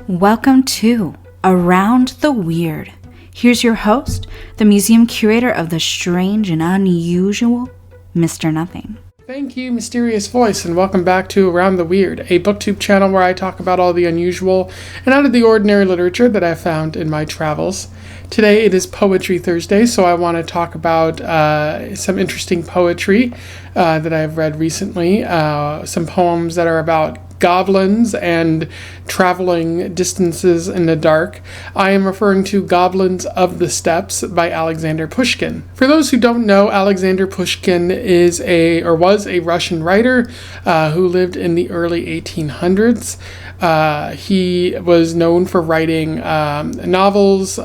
Welcome to Around the Weird. Here's your host, the museum curator of the strange and unusual, Mr. Nothing. Thank you, Mysterious Voice, and welcome back to Around the Weird, a booktube channel where I talk about all the unusual and out of the ordinary literature that I've found in my travels. Today it is Poetry Thursday, so I want to talk about some interesting poetry that I've read recently, some poems that are about goblins and traveling distances in the dark. I am referring to Goblins of the Steppes by Alexander Pushkin. For those who don't know, Alexander Pushkin was a Russian writer who lived in the early 1800s. He was known for writing novels,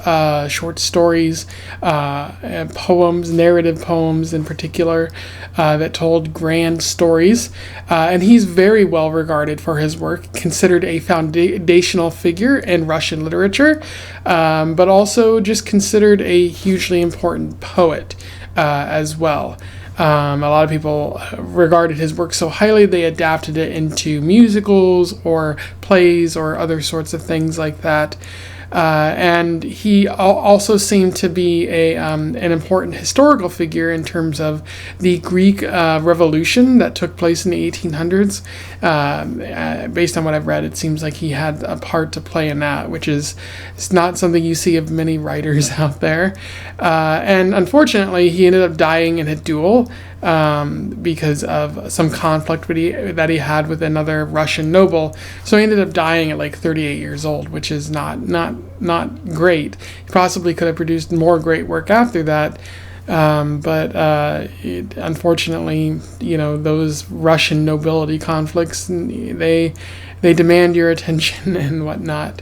short stories, poems, narrative poems in particular, that told grand stories. And he's very well regarded for his work, considered a foundational figure in Russian literature, but also just considered a hugely important poet as well. A lot of people regarded his work so highly they adapted it into musicals or plays or other sorts of things like that. And he also seemed to be an important historical figure in terms of the Greek Revolution that took place in the 1800s. Based on what I've read, it seems like he had a part to play in that, which is it's not something you see of many writers out there. And unfortunately, he ended up dying in a duel because of some conflict that he had with another Russian noble. So he ended up dying at like 38 years old, which is not great. He possibly could have produced more great work after that. Unfortunately, those Russian nobility conflicts, they demand your attention and whatnot.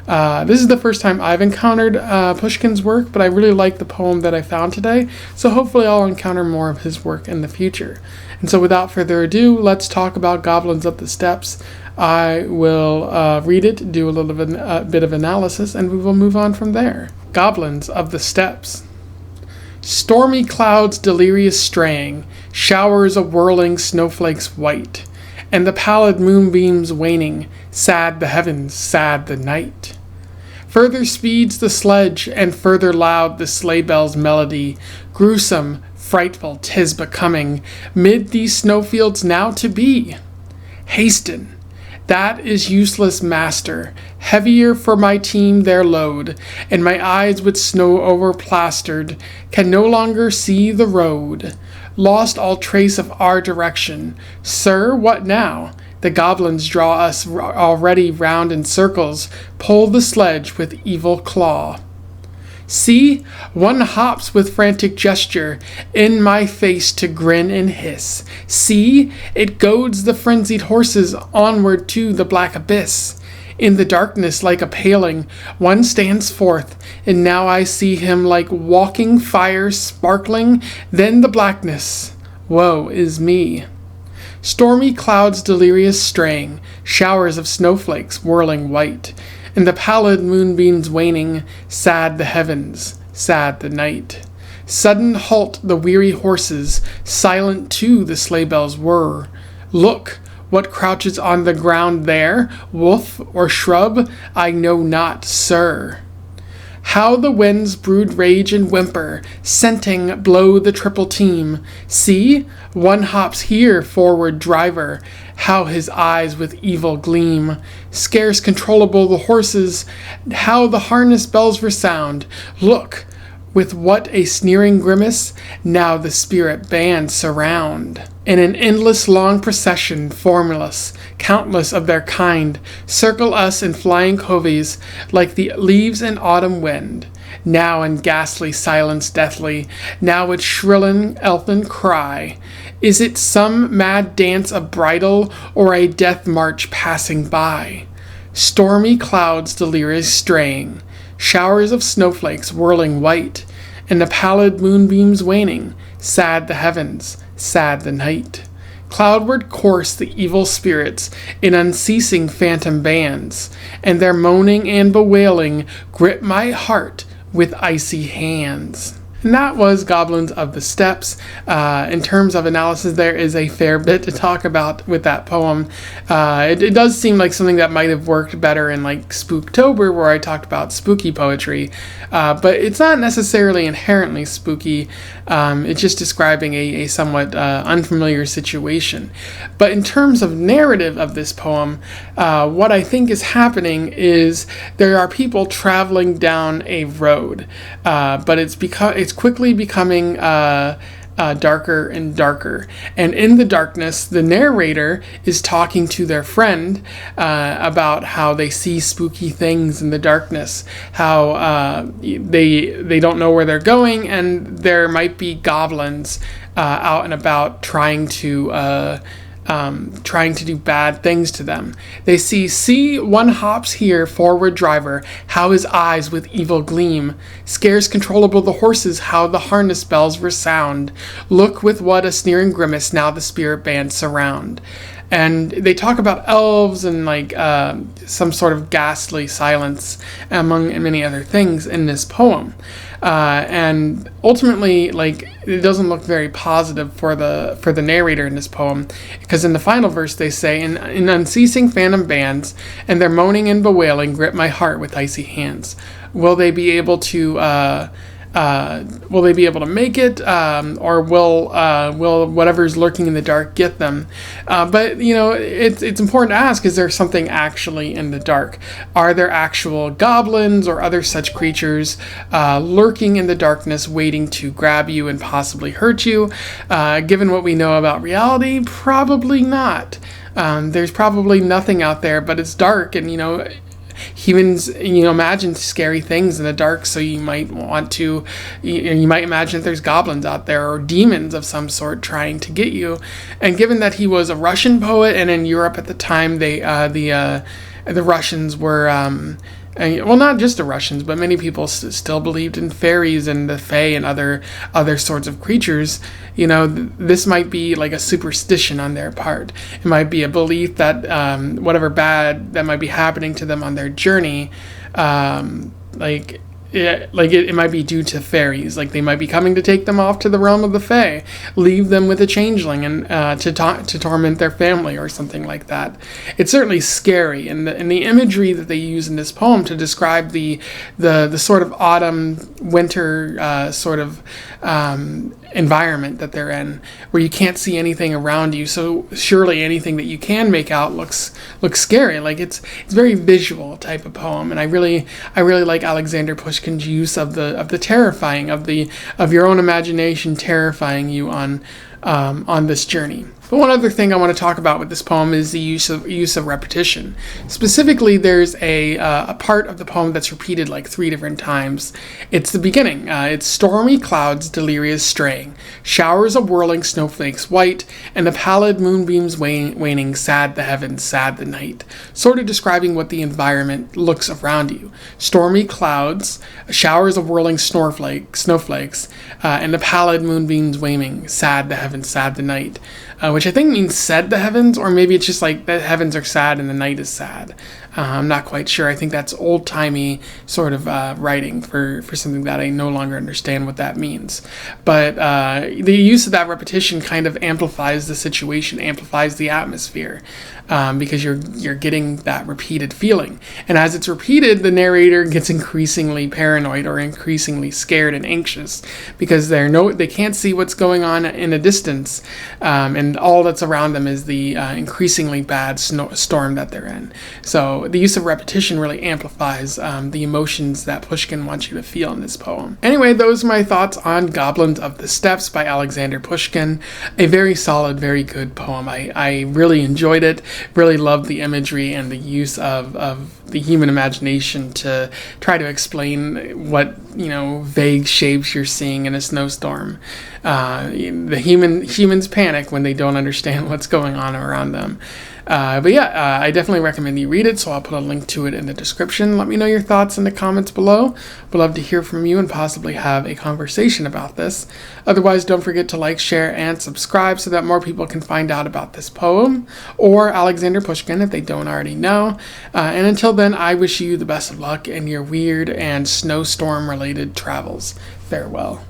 This is the first time I've encountered Pushkin's work, but I really like the poem that I found today, so hopefully I'll encounter more of his work in the future. And so without further ado, let's talk about Goblins of the Steppes. I will read it, do a bit of analysis, and we will move on from there. Goblins of the Steppes. Stormy clouds delirious straying, showers of whirling snowflakes white, and the pallid moonbeams waning, sad the heavens, sad the night. Further speeds the sledge, and further loud the sleigh bell's melody, gruesome, frightful 'tis becoming, mid these snowfields now to be. Hasten, that is useless master, heavier for my team their load, and my eyes with snow overplastered can no longer see the road. Lost all trace of our direction. Sir, what now? The goblins draw us already round in circles, pull the sledge with evil claw. See, one hops with frantic gesture, in my face to grin and hiss. See, it goads the frenzied horses onward to the black abyss. In the darkness like a paling, one stands forth, and now I see him like walking fire sparkling, then the blackness. Woe is me. Stormy clouds delirious straying, showers of snowflakes whirling white, and the pallid moonbeams waning, sad the heavens, sad the night. Sudden halt the weary horses, silent too the sleigh bells whir. Look, what crouches on the ground there, wolf or shrub, I know not, sir. How the winds brood rage and whimper, scenting blow the triple team. See, one hops here, forward driver, how his eyes with evil gleam. Scarce controllable the horses, how the harness bells resound. Look, with what a sneering grimace now the spirit band surround. In an endless long procession, formless, countless of their kind, circle us in flying coveys like the leaves in autumn wind. Now in ghastly silence deathly, now with shrilling elfin cry. Is it some mad dance of bridal or a death march passing by? Stormy clouds delirious straying, showers of snowflakes whirling white, and the pallid moonbeams waning, sad the heavens, sad the night. Cloudward course the evil spirits in unceasing phantom bands, and their moaning and bewailing grip my heart with icy hands. And that was Goblins of the Steppes. In terms of analysis, there is a fair bit to talk about with that poem. It does seem like something that might have worked better in like Spooktober, where I talked about spooky poetry, but it's not necessarily inherently spooky. It's just describing a somewhat unfamiliar situation. But in terms of narrative of this poem, what I think is happening is there are people traveling down a road, but it's quickly becoming darker and darker. And in the darkness, the narrator is talking to their friend about how they see spooky things in the darkness, how they don't know where they're going, and there might be goblins out and about trying to do bad things to them. They see one hops here, forward driver, how his eyes with evil gleam, scarce controllable the horses, how the harness bells resound, look with what a sneering grimace now the spirit band surround. And they talk about elves and like some sort of ghastly silence, among many other things in this poem. And ultimately, like, it doesn't look very positive for the narrator in this poem, because in the final verse they say, in unceasing phantom bands, and their moaning and bewailing grip my heart with icy hands. Will they be able to make it, or will whatever's lurking in the dark get them? But it's important to ask: is there something actually in the dark? Are there actual goblins or other such creatures lurking in the darkness, waiting to grab you and possibly hurt you? Given what we know about reality, probably not. There's probably nothing out there, but it's dark, and humans imagine scary things in the dark, so you might want to you might imagine that there's goblins out there or demons of some sort trying to get you. And given that he was a Russian poet, and in Europe at the time the Russians were well, not just the Russians, but many people still believed in fairies and the fae and other sorts of creatures. This might be like a superstition on their part. It might be a belief that whatever bad that might be happening to them on their journey, it might be due to fairies. Like, they might be coming to take them off to the realm of the fae, leave them with a changeling, and to torment their family or something like that. It's certainly scary, and the imagery that they use in this poem to describe the sort of autumn winter sort of environment that they're in, where you can't see anything around you, so surely anything that you can make out looks scary. Like, it's very visual type of poem, and I really like Alexander Pushkin's use of the terrifying of your own imagination terrifying you on this journey. But one other thing I want to talk about with this poem is the use of repetition. Specifically, there's a part of the poem that's repeated like 3 different times. It's the beginning. It's stormy clouds delirious straying, showers of whirling snowflakes white, and the pallid moonbeams waning, sad the heavens, sad the night. Sort of describing what the environment looks around you. Stormy clouds, showers of whirling snowflakes, and the pallid moonbeams waning, sad the heavens, sad the night. Which I think means said the heavens, or maybe it's just like the heavens are sad and the night is sad. I'm not quite sure. I think that's old-timey sort of writing for something that I no longer understand what that means. But the use of that repetition kind of amplifies the situation, amplifies the atmosphere, because you're getting that repeated feeling. And as it's repeated, the narrator gets increasingly paranoid or increasingly scared and anxious, because they can't see what's going on in a distance, and all that's around them is the increasingly bad storm that they're in. So the use of repetition really amplifies the emotions that Pushkin wants you to feel in this poem. Anyway, those are my thoughts on Goblins of the Steppes by Alexander Pushkin. A very solid, very good poem. I really enjoyed it, really loved the imagery and the use of the human imagination to try to explain what vague shapes you're seeing in a snowstorm. The humans panic when they don't understand what's going on around them. But yeah, I definitely recommend you read it, so I'll put a link to it in the description. Let me know your thoughts in the comments below. Would love to hear from you and possibly have a conversation about this. Otherwise, don't forget to like, share, and subscribe so that more people can find out about this poem or Alexander Pushkin if they don't already know. And until then, I wish you the best of luck in your weird and snowstorm-related travels. Farewell.